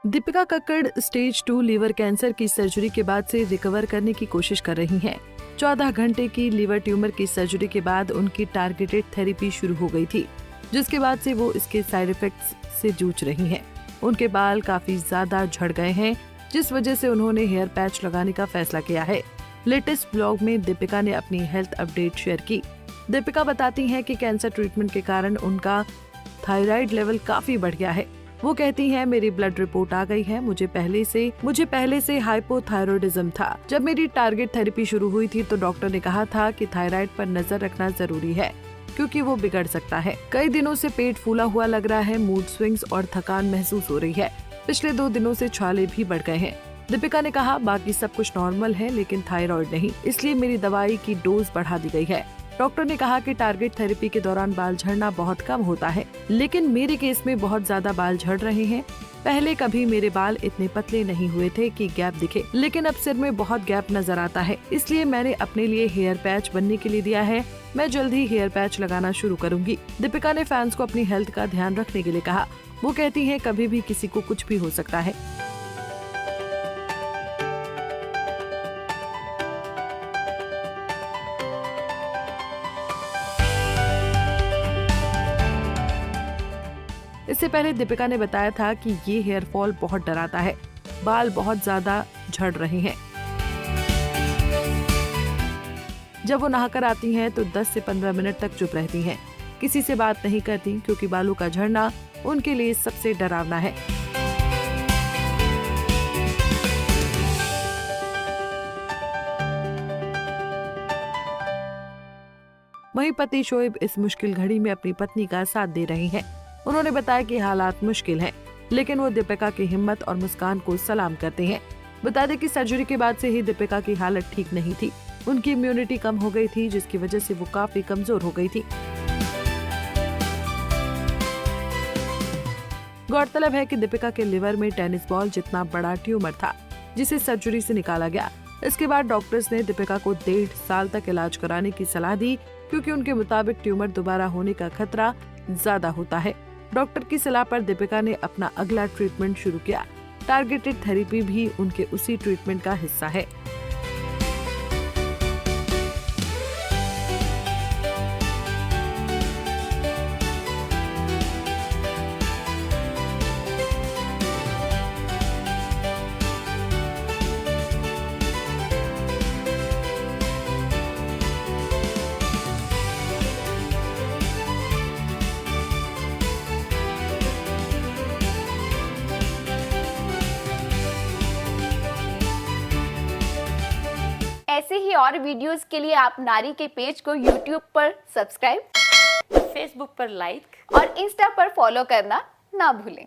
Deepika Kakkar stage 2 liver cancer की surgery के बाद से रिकवर करने की कोशिश कर रही हैं। 14 घंटे की लीवर ट्यूमर की सर्जरी के बाद उनकी टारगेटेड थेरेपी शुरू हो गई थी, जिसके बाद से वो इसके साइड इफेक्ट्स से जूझ रही हैं। उनके बाल काफी ज्यादा झड़ गए हैं, जिस वजह से उन्होंने हेयर पैच लगाने का फैसला किया है। लेटेस्ट ब्लॉग में दीपिका ने अपनी हेल्थ अपडेट शेयर की। दीपिका बताती हैं कि कैंसर ट्रीटमेंट के कारण उनका थायराइड लेवल काफी बढ़ गया है। वो कहती हैं, मेरी ब्लड रिपोर्ट आ गई है। मुझे पहले से हाइपोथायरॉयडिज्म था। जब मेरी टारगेट थेरेपी शुरू हुई थी तो डॉक्टर ने कहा था कि थायराइड पर नजर रखना जरूरी है, क्योंकि वो बिगड़ सकता है। कई दिनों से पेट फूला हुआ लग रहा है, मूड स्विंग्स और थकान महसूस हो रही है। पिछले 2 दिनों से छाले भी बढ़ गए हैं। दीपिका ने कहा, बाकी सब कुछ नॉर्मल है, लेकिन थायराइड नहीं, इसलिए मेरी दवाई की डोज बढ़ा दी गई है। डॉक्टर ने कहा कि टारगेट थेरेपी के दौरान बाल झड़ना बहुत कम होता है, लेकिन मेरे केस में बहुत ज्यादा बाल झड़ रहे हैं। पहले कभी मेरे बाल इतने पतले नहीं हुए थे कि गैप दिखे, लेकिन अब सिर में बहुत गैप नजर आता है। इसलिए मैंने अपने लिए हेयर पैच बनने के लिए दिया है। मैं जल्द ही हेयर पैच लगाना शुरू करूंगी। दीपिका ने फैंस को अपनी हेल्थ का ध्यान रखने के लिए कहा। वो कहती हैं, कभी भी किसी को कुछ भी हो सकता है। इससे पहले दीपिका ने बताया था कि ये हेयर फॉल बहुत डराता है, बाल बहुत ज्यादा झड़ रहे हैं। जब वो नहाकर आती हैं तो 10 से 15 मिनट तक चुप रहती हैं, किसी से बात नहीं करती, क्योंकि बालों का झड़ना उनके लिए सबसे डरावना है। वहीं पति शोएब इस मुश्किल घड़ी में अपनी पत्नी का साथ दे रहे हैं। उन्होंने बताया कि हालात मुश्किल हैं, लेकिन वो दीपिका की हिम्मत और मुस्कान को सलाम करते हैं। बता दें कि सर्जरी के बाद से ही दीपिका की हालत ठीक नहीं थी। उनकी इम्यूनिटी कम हो गई थी, जिसकी वजह से वो काफी कमजोर हो गई थी। गौरतलब है कि दीपिका के लिवर में टेनिस बॉल जितना बड़ा ट्यूमर था, जिसे सर्जरी से निकाला गया। इसके बाद डॉक्टर्स ने दीपिका को 1.5 साल तक इलाज कराने की सलाह दी, क्योंकि उनके मुताबिक ट्यूमर दोबारा होने का खतरा ज्यादा होता है। डॉक्टर की सलाह पर दीपिका ने अपना अगला ट्रीटमेंट शुरू किया। टारगेटेड थेरेपी भी उनके उसी ट्रीटमेंट का हिस्सा है। ऐसे ही और वीडियोस के लिए आप नारी के पेज को YouTube पर सब्सक्राइब, फेसबुक पर लाइक और इंस्टा पर फॉलो करना ना भूलें।